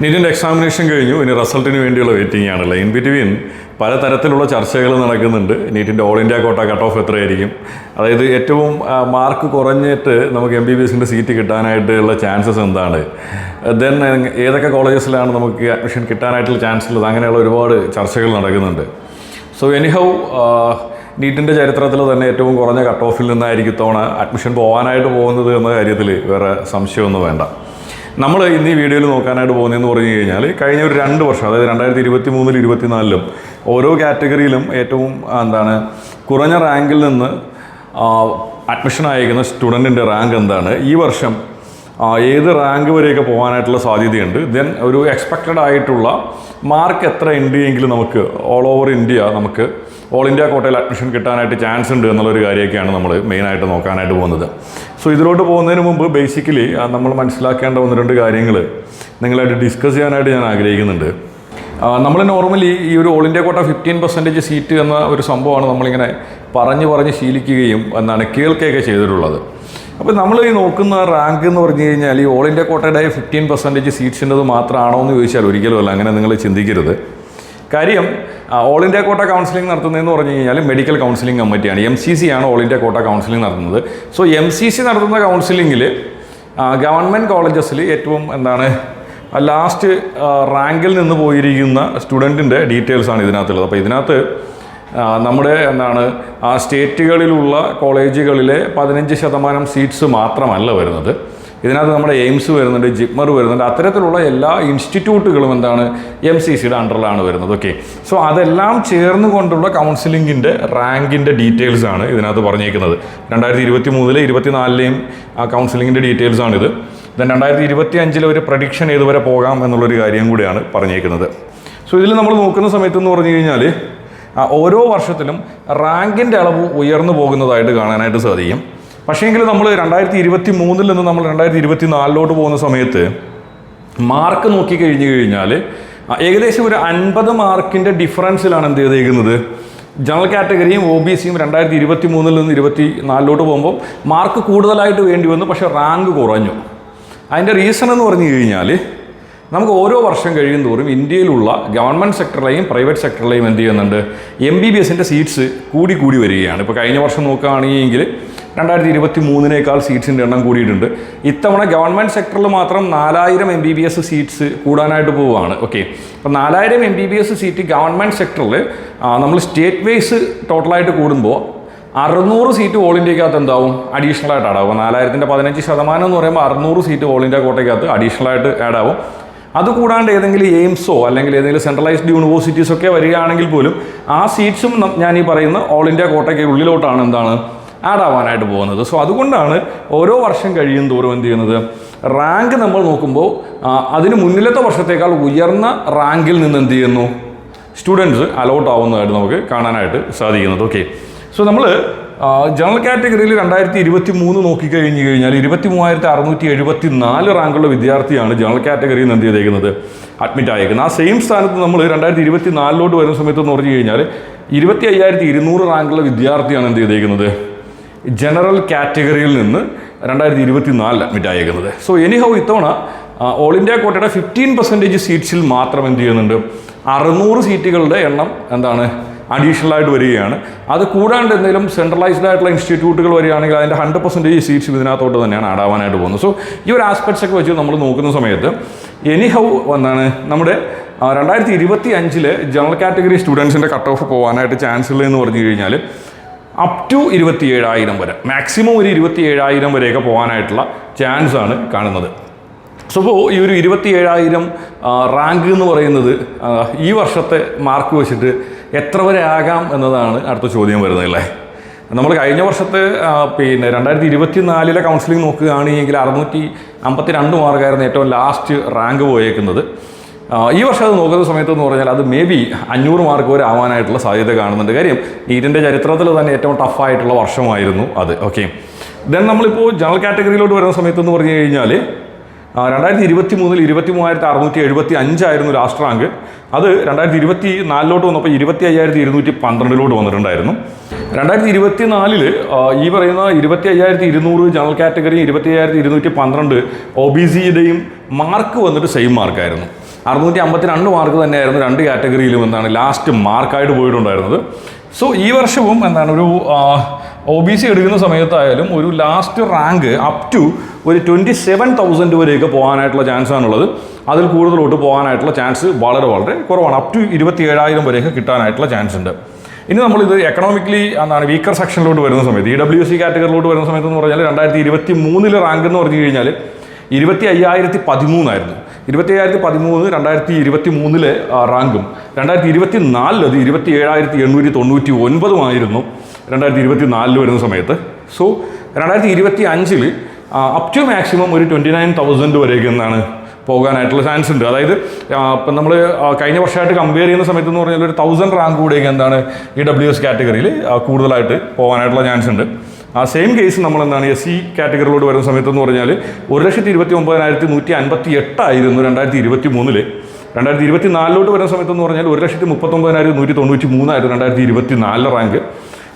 നീറ്റിൻ്റെ examination കഴിഞ്ഞു, ഇനി റിസൾട്ടിന് വേണ്ടിയുള്ള വെയിറ്റിംഗ് ആണല്ലോ. ഇൻ ബിറ്റ്വീൻ പലതരത്തിലുള്ള ചർച്ചകൾ നടക്കുന്നുണ്ട്. നീറ്റിൻ്റെ all India quota cut off എത്രയായിരിക്കും, അതായത് ഏറ്റവും മാർക്ക് കുറഞ്ഞിട്ട് നമുക്ക് MBBSൻ്റെ സീറ്റ് കിട്ടാനായിട്ടുള്ള ചാൻസസ് എന്താണ്, ദെൻ ഏതൊക്കെ കോളേജസിലാണ് നമുക്ക് അഡ്മിഷൻ കിട്ടാനായിട്ടുള്ള ചാൻസ് ഉള്ളത്, അങ്ങനെയുള്ള ഒരുപാട് ചർച്ചകൾ നടക്കുന്നുണ്ട്. സോ എനിഹൗ നീറ്റിൻ്റെ ചരിത്രത്തിൽ തന്നെ ഏറ്റവും കുറഞ്ഞ കട്ട് ഓഫിൽ നിന്നായിരിക്കും ഇത്തവണ അഡ്മിഷൻ പോകാനായിട്ട് പോകുന്നത് എന്ന കാര്യത്തിൽ വേറെ സംശയമൊന്നും വേണ്ട. നമ്മൾ ഇന്ന് ഈ വീഡിയോയിൽ നോക്കാനായിട്ട് പോകുന്നതെന്ന് പറഞ്ഞു കഴിഞ്ഞാൽ കഴിഞ്ഞ ഒരു 2 വർഷം, അതായത് 2023-ലും 2024-ലും ഓരോ കാറ്റഗറിയിലും ഏറ്റവും കുറഞ്ഞ റാങ്കിൽ നിന്ന് അഡ്മിഷൻ അയക്കുന്ന സ്റ്റുഡൻറ്റിൻ്റെ റാങ്ക് എന്താണ്, ഈ വർഷം ഏത് റാങ്ക് വരെയൊക്കെ പോകാനായിട്ടുള്ള സാധ്യതയുണ്ട്, ദെൻ ഒരു എക്സ്പെക്റ്റഡ് ആയിട്ടുള്ള മാർക്ക് എത്ര ഉണ്ട് എങ്കിലും നമുക്ക് ഓൾ ഓവർ ഇന്ത്യ നമുക്ക് ഓൾ ഇന്ത്യ കോട്ടയിൽ അഡ്മിഷൻ കിട്ടാനായിട്ട് ചാൻസ് ഉണ്ട് എന്നുള്ളൊരു കാര്യമൊക്കെയാണ് നമ്മൾ മെയിനായിട്ട് നോക്കാനായിട്ട് പോകുന്നത്. സോ ഇതിലോട്ട് പോകുന്നതിന് മുമ്പ് ബേസിക്കലി നമ്മൾ മനസ്സിലാക്കേണ്ട 1-2 കാര്യങ്ങൾ നിങ്ങളായിട്ട് ഡിസ്കസ് ചെയ്യാനായിട്ട് ഞാൻ ആഗ്രഹിക്കുന്നുണ്ട്. നമ്മൾ നോർമലി ഈ ഒരു ഓൾ ഇന്ത്യ കോട്ട 15% സീറ്റ് എന്ന ഒരു സംഭവമാണ് നമ്മളിങ്ങനെ പറഞ്ഞ് ശീലിക്കുകയും കേൾക്കുകയൊക്കെ ചെയ്തിട്ടുള്ളത്. അപ്പോൾ നമ്മൾ ഈ നോക്കുന്ന റാങ്ക് എന്ന് പറഞ്ഞു കഴിഞ്ഞാൽ ഈ ഓൾ ഇന്ത്യ കോട്ടയുടെ 15% സീറ്റ്സിൻ്റെത് മാത്രമാണോ എന്ന് ചോദിച്ചാൽ ഒരിക്കലുമല്ല. അങ്ങനെ നിങ്ങൾ ചിന്തിക്കരുത്. കാര്യം ഓൾ ഇന്ത്യ കോട്ട കൗൺസിലിംഗ് നടത്തുന്നതെന്ന് പറഞ്ഞു കഴിഞ്ഞാൽ മെഡിക്കൽ കൗൺസിലിംഗ് കമ്മിറ്റിയാണ്, MCC ആണ് ഓൾ ഇന്ത്യ കോട്ട കൗൺസിലിംഗ് നടത്തുന്നത്. സോ MCC നടത്തുന്ന കൗൺസിലിങ്ങിൽ ഗവൺമെൻറ് കോളേജസിൽ ഏറ്റവും ലാസ്റ്റ് റാങ്കിൽ നിന്ന് പോയിരിക്കുന്ന സ്റ്റുഡൻറ്റിൻ്റെ ഡീറ്റെയിൽസാണ് ഇതിനകത്തുള്ളത്. അപ്പോൾ ഇതിനകത്ത് നമ്മുടെ സ്റ്റേറ്റുകളിലുള്ള കോളേജുകളിലെ 15% സീറ്റ്സ് മാത്രമല്ല വരുന്നത്. ഇതിനകത്ത് നമ്മുടെ എയിംസ് വരുന്നുണ്ട്, ജിപ്മർ വരുന്നുണ്ട്, അത്തരത്തിലുള്ള എല്ലാ ഇൻസ്റ്റിറ്റ്യൂട്ടുകളും MCCയുടെ അണ്ടറിലാണ് വരുന്നത്. ഓക്കെ, സോ അതെല്ലാം ചേർന്ന് കൊണ്ടുള്ള കൗൺസിലിങ്ങിൻ്റെ റാങ്കിൻ്റെ ഡീറ്റെയിൽസാണ് ഇതിനകത്ത് പറഞ്ഞേക്കുന്നത്. 2023-ലെ 2024-ലെയും ആ കൗൺസിലിങ്ങിൻ്റെ ഡീറ്റെയിൽസാണിത്. ദെൻ 2025-ലെ ഒരു പ്രഡിക്ഷൻ ഏതുവരെ പോകാം എന്നുള്ളൊരു കാര്യം കൂടിയാണ് പറഞ്ഞേക്കുന്നത്. സോ ഇതിൽ നമ്മൾ നോക്കുന്ന സമയത്തെന്ന് പറഞ്ഞു കഴിഞ്ഞാൽ ഓരോ വർഷത്തിലും റാങ്കിൻ്റെ അളവ് ഉയർന്നു പോകുന്നതായിട്ട് കാണാനായിട്ട് സാധിക്കും. പക്ഷേങ്കിൽ നമ്മൾ 2023-ൽ നിന്ന് നമ്മൾ 2024-ലോട്ട് പോകുന്ന സമയത്ത് മാർക്ക് നോക്കിക്കഴിഞ്ഞു കഴിഞ്ഞാൽ ഏകദേശം ഒരു 50 മാർക്കിൻ്റെ ഡിഫറൻസിലാണ് എന്ത് ചെയ്തേക്കുന്നത്. ജനറൽ കാറ്റഗറിയും OBCയും 2023-ൽ നിന്ന് 2024-ലോട്ട് പോകുമ്പോൾ മാർക്ക് കൂടുതലായിട്ട് വേണ്ടി വന്നു, പക്ഷേ റാങ്ക് കുറഞ്ഞു. അതിൻ്റെ റീസൺ എന്ന് പറഞ്ഞു കഴിഞ്ഞാൽ നമുക്ക് ഓരോ വർഷം കഴിയും തോറും ഇന്ത്യയിലുള്ള ഗവൺമെൻറ് സെക്ടറിലെയും പ്രൈവറ്റ് സെക്ടറിലെയും എന്ത് ചെയ്യുന്നുണ്ട്, MBBSൻ്റെ സീറ്റ്സ് കൂടി വരികയാണ്. ഇപ്പോൾ കഴിഞ്ഞ വർഷം നോക്കുകയാണെങ്കിൽ 2023-നേക്കാൾ സീറ്റ്സിൻ്റെ എണ്ണം കൂടിയിട്ടുണ്ട്. ഇത്തവണ ഗവൺമെൻറ് സെക്ടറിൽ മാത്രം 4000 MBBS സീറ്റ്സ് കൂടാനായിട്ട് പോവുകയാണ്. ഓക്കെ, അപ്പോൾ 4000 MBBS സീറ്റ് ഗവൺമെൻറ് സെക്ടറിൽ നമ്മൾ സ്റ്റേറ്റ് വൈസ് ടോട്ടലായിട്ട് കൂടുമ്പോൾ 600 സീറ്റ് ഓൾ ഇന്ത്യക്കകത്ത് എന്താവും, അഡീഷണൽ ആയിട്ട് ആഡാവും. 4000-ൻ്റെ 15% എന്ന് പറയുമ്പോൾ 600 സീറ്റ് ഓൾ ഇന്ത്യ കോട്ടയ്ക്കകത്ത് അഡീഷണൽ ആയിട്ട് ആഡാവും. അതുകൂടാണ്ട് ഏതെങ്കിലും എയിംസോ അല്ലെങ്കിൽ ഏതെങ്കിലും സെൻട്രലൈസ്ഡ് യൂണിവേഴ്സിറ്റീസ് ഒക്കെ വരികയാണെങ്കിൽ പോലും ആ സീറ്റ്സും ഞാൻ ഈ പറയുന്ന ഓൾ ഇന്ത്യ കോട്ടയ്ക്ക് ഉള്ളിലോട്ടാണ് ആഡ് ആവാനായിട്ട് പോകുന്നത്. സോ അതുകൊണ്ടാണ് ഓരോ വർഷം കഴിയും തോറും എന്ത് ചെയ്യുന്നത്, റാങ്ക് നമ്മൾ നോക്കുമ്പോൾ അതിന് മുന്നിലത്തെ വർഷത്തേക്കാൾ ഉയർന്ന റാങ്കിൽ നിന്ന് എന്ത് ചെയ്യുന്നു, സ്റ്റുഡൻസ് അലോട്ട് ആവുന്നതായിട്ട് നമുക്ക് കാണാനായിട്ട് സാധിക്കുന്നത്. ഓക്കെ, സോ നമ്മൾ ജനറൽ കാറ്റഗറിയിൽ 2023 നോക്കിക്കഴിഞ്ഞ് കഴിഞ്ഞാൽ 23,674 റാങ്കുള്ള വിദ്യാർത്ഥിയാണ് ജനറൽ കാറ്റഗറിയിൽ നിന്ന് എന്ത് ചെയ്തേക്കുന്നത്, അഡ്മിറ്റ് ആയേക്കുന്നത്. ആ സെയിം സ്ഥാനത്ത് നമ്മൾ 2024-ലോട്ട് വരുന്ന സമയത്ത് എന്ന് പറഞ്ഞു കഴിഞ്ഞാൽ 25,200 റാങ്കുള്ള വിദ്യാർത്ഥിയാണ് എന്ത് ചെയ്തേക്കുന്നത്, ജനറൽ കാറ്റഗറിയിൽ നിന്ന് 2024 അഡ്മിറ്റ് ആയേക്കുന്നത്. സോ എനിഹൗ ഇത്തവണ ഓൾ ഇന്ത്യ കോട്ടയുടെ 15% സീറ്റ്സിൽ മാത്രം എന്ത് ചെയ്യുന്നുണ്ട്, 600 സീറ്റുകളുടെ എണ്ണം അഡീഷണൽ ആയിട്ട് വരികയാണ്. അത് കൂടാണ്ട് എന്തെങ്കിലും സെൻട്രലൈസ്ഡ് ആയിട്ടുള്ള ഇൻസ്റ്റിറ്റ്യൂട്ടുകൾ വരികയാണെങ്കിൽ അതിൻ്റെ 100% സീറ്റ്സ് ഇതിനകത്തോട്ട് തന്നെയാണ് ആഡാവാനായിട്ട് പോകുന്നത്. സോ ഈ ഒരു ആസ്പെക്ട്സ് ഒക്കെ വെച്ച് നമ്മൾ നോക്കുന്ന സമയത്ത് എനിഹൗ നമ്മുടെ 2025-ലെ ജനറൽ കാറ്റഗറി സ്റ്റുഡൻസിൻ്റെ കട്ട് ഓഫ് പോകാനായിട്ട് ചാൻസ് ഉള്ളതെന്ന് പറഞ്ഞു കഴിഞ്ഞാൽ അപ് ടു 27,000 വരെ, മാക്സിമം ഒരു 27,000 വരെയൊക്കെ പോകാനായിട്ടുള്ള ചാൻസാണ് കാണുന്നത്. സോ ഇപ്പോൾ ഈ ഒരു 27,000 റാങ്ക് എന്ന് പറയുന്നത് ഈ വർഷത്തെ മാർക്ക് വെച്ചിട്ട് എത്ര വരെ ആകാം എന്നതാണ് അടുത്ത ചോദ്യം വരുന്നതല്ലേ. നമ്മൾ കഴിഞ്ഞ വർഷത്തെ 2024-ലെ കൗൺസിലിംഗ് നോക്കുകയാണെങ്കിൽ 652 മാർക്കായിരുന്നു ഏറ്റവും ലാസ്റ്റ് റാങ്ക് പോയേക്കുന്നത്. ഈ വർഷം അത് നോക്കുന്ന സമയത്ത് എന്ന് പറഞ്ഞാൽ അത് മേ ബി 500 മാർക്ക് വരെ ആവാനായിട്ടുള്ള സാധ്യത കാണുന്നുണ്ട്. കാര്യം നീറ്റിൻ്റെ ചരിത്രത്തിൽ തന്നെ ഏറ്റവും ടഫായിട്ടുള്ള വർഷമായിരുന്നു അത്. ഓക്കെ, ദെൻ നമ്മളിപ്പോൾ ജനറൽ കാറ്റഗറിയിലോട്ട് വരുന്ന സമയത്ത് എന്ന് പറഞ്ഞു കഴിഞ്ഞാൽ 2023-ൽ 23,675 ആയിരുന്നു ലാസ്റ്റ് റാങ്ക്. അത് 2024-ലോട്ട് വന്നപ്പോൾ 25,212-ലോട്ട് വന്നിട്ടുണ്ടായിരുന്നു. 2024-ൽ ഈ പറയുന്ന 25,200 ജനറൽ കാറ്റഗറി, 25,212 OBCയുടെയും മാർക്ക് വന്നിട്ട് സെയിം മാർക്കായിരുന്നു. 652 മാർക്ക് തന്നെയായിരുന്നു 2 കാറ്റഗറിയിലും എന്താണ് ലാസ്റ്റ് മാർക്കായിട്ട് പോയിട്ടുണ്ടായിരുന്നത്. സോ ഈ വർഷവും എന്താണ് ഒരു OBC എടുക്കുന്ന സമയത്തായാലും ഒരു ലാസ്റ്റ് റാങ്ക് അപ് ടു ഒരു 27,000 വരെയൊക്കെ പോകാനായിട്ടുള്ള ചാൻസ് ആണുള്ളത്. അതിൽ കൂടുതലോട്ട് പോകാനായിട്ടുള്ള ചാൻസ് വളരെ വളരെ കുറവാണ്. അപ് ടു 27,000 വരെയൊക്കെ കിട്ടാനായിട്ടുള്ള ചാൻസ് ഉണ്ട്. ഇനി നമ്മളിത് എക്കണോമിക്കലി എന്താണ് വീക്കർ സെക്ഷനിലോട്ട് വരുന്ന സമയത്ത് EWC കാറ്റഗറിയിലോട്ട് വരുന്ന സമയത്ത് എന്ന് പറഞ്ഞാൽ 2023 റാങ്ക് എന്ന് പറഞ്ഞു കഴിഞ്ഞാൽ 25,013 ആയിരുന്നു. 25,013 2023 റാങ്കും 2024 അത് 27,899 ആയിരുന്നു 2024 വരുന്ന സമയത്ത്. സോ 2025 അപ് ടു മാക്സിമം ഒരു 29,000 വരെയൊക്കെ എന്താണ് പോകാനായിട്ടുള്ള ചാൻസ് ഉണ്ട്. അതായത് ഇപ്പം നമ്മൾ കഴിഞ്ഞ വർഷമായിട്ട് കമ്പയർ ചെയ്യുന്ന സമയത്ത് എന്ന് പറഞ്ഞാൽ ഒരു 1000 റാങ്ക് കൂടെയൊക്കെ എന്താണ് EWS കാറ്റഗറിയിൽ കൂടുതലായിട്ട് പോകാനായിട്ടുള്ള ചാൻസ് ഉണ്ട്. ആ സെയിം കേസ് നമ്മൾ എന്താണ് SC കാറ്റഗറിയിലോട്ട് വരുന്ന സമയത്ത് എന്ന് പറഞ്ഞാൽ 1,29,158 ആയിരുന്നു 2023. 2024 വരുന്ന സമയത്ത് എന്ന് പറഞ്ഞാൽ 1,39,193 ആയിരുന്നു 2024 റാങ്ക്.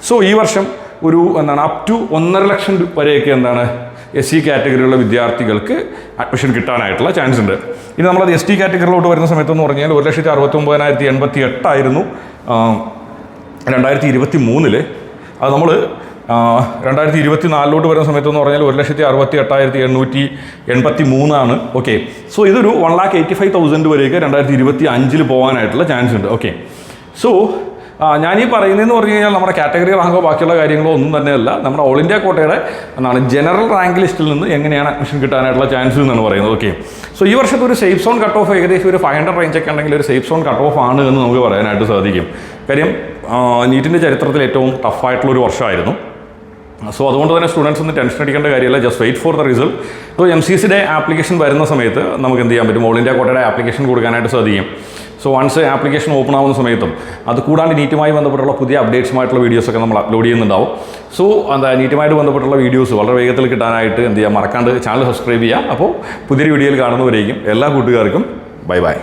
സോ ഈ വർഷം ഒരു എന്താണ് അപ് ടു 1.5 ലക്ഷം വരെയൊക്കെ എന്താണ് SC കാറ്റഗറിയിലുള്ള വിദ്യാർത്ഥികൾക്ക് അഡ്മിഷൻ കിട്ടാനായിട്ടുള്ള ചാൻസ് ഉണ്ട്. ഇനി നമ്മളത് ST കാറ്റഗറിയിലോട്ട് വരുന്ന സമയത്ത് എന്ന് പറഞ്ഞാൽ 1,69,088 ആയിരുന്നു 2023. അത് നമ്മൾ 2024 വരുന്ന സമയത്ത് എന്ന് പറഞ്ഞാൽ 1,68,883 ആണ്. ഓക്കെ, സോ ഇതൊരു 1,85,000 വരെയൊക്കെ 2025 പോകാനായിട്ടുള്ള ചാൻസ് ഉണ്ട്. ഓക്കെ, സോ ഞാനീ പറയുന്നതെന്ന് പറഞ്ഞു കഴിഞ്ഞാൽ നമ്മുടെ കാറ്റഗറി റാങ്കോ ബാക്കിയുള്ള കാര്യങ്ങളോ ഒന്നും തന്നെയല്ല, നമ്മുടെ ഓൾ ഇന്ത്യ കോട്ടയുടെ എന്താണ് ജനറൽ റാങ്ക് ലിസ്റ്റിൽ നിന്ന് എങ്ങനെയാണ് അഡ്മിഷൻ കിട്ടാനായിട്ടുള്ള ചാൻസ് എന്നാണ് പറയുന്നത്. ഓക്കെ, സോ ഈ വർഷത്തെ ഒരു സേഫ് സോൺ കട്ട് ഓഫ് ഏകദേശം ഒരു 500 റേഞ്ചൊക്കെ ഉണ്ടെങ്കിൽ ഒരു സേഫ് സോൺ കട്ട് ഓഫ് ആണ് എന്ന് നമുക്ക് പറയാനായിട്ട് സാധിക്കും. കാര്യം നീറ്റിൻ്റെ ചരിത്രത്തിൽ ഏറ്റവും ടഫായിട്ടുള്ളൊരു വർഷമായിരുന്നു. സോ അതുകൊണ്ട് തന്നെ സ്റ്റുഡൻസ് ഒന്നും ടെൻഷൻ അടിക്കേണ്ട കാര്യമില്ല, just wait for the result. So MCCയുടെ ആപ്ലിക്കേഷൻ വരുന്ന സമയത്ത് നമുക്ക് എന്ത് ചെയ്യാൻ പറ്റും, ഓൾ ഇന്ത്യ കോട്ടയുടെ ആപ്ലിക്കേഷൻ കൊടുക്കാനായിട്ട് സാധിക്കും. സോ വൺസ് ആപ്ലിക്കേഷൻ ഓപ്പൺ ആവുന്ന സമയത്തും അത് കൂടാണ്ട് നീറ്റുമായി ബന്ധപ്പെട്ടുള്ള പുതിയ അപ്ഡേറ്റ്സുമായിട്ടുള്ള വീഡിയോസൊക്കെ നമ്മൾ അപ്ലോഡ് ചെയ്യുന്നുണ്ടാവും. സോ നീറ്റുമായിട്ട് ബന്ധപ്പെട്ടുള്ള വീഡിയോസ് വളരെ വേഗത്തിൽ കിട്ടാനായിട്ട് എന്ത് ചെയ്യുക, മറക്കാണ്ട് ചാനൽ സബ്സ്ക്രൈബ് ചെയ്യുക. അപ്പോൾ പുതിയൊരു വീഡിയോയിൽ കാണുന്നവരേക്കും എല്ലാ കൂട്ടുകാർക്കും ബൈ ബൈ.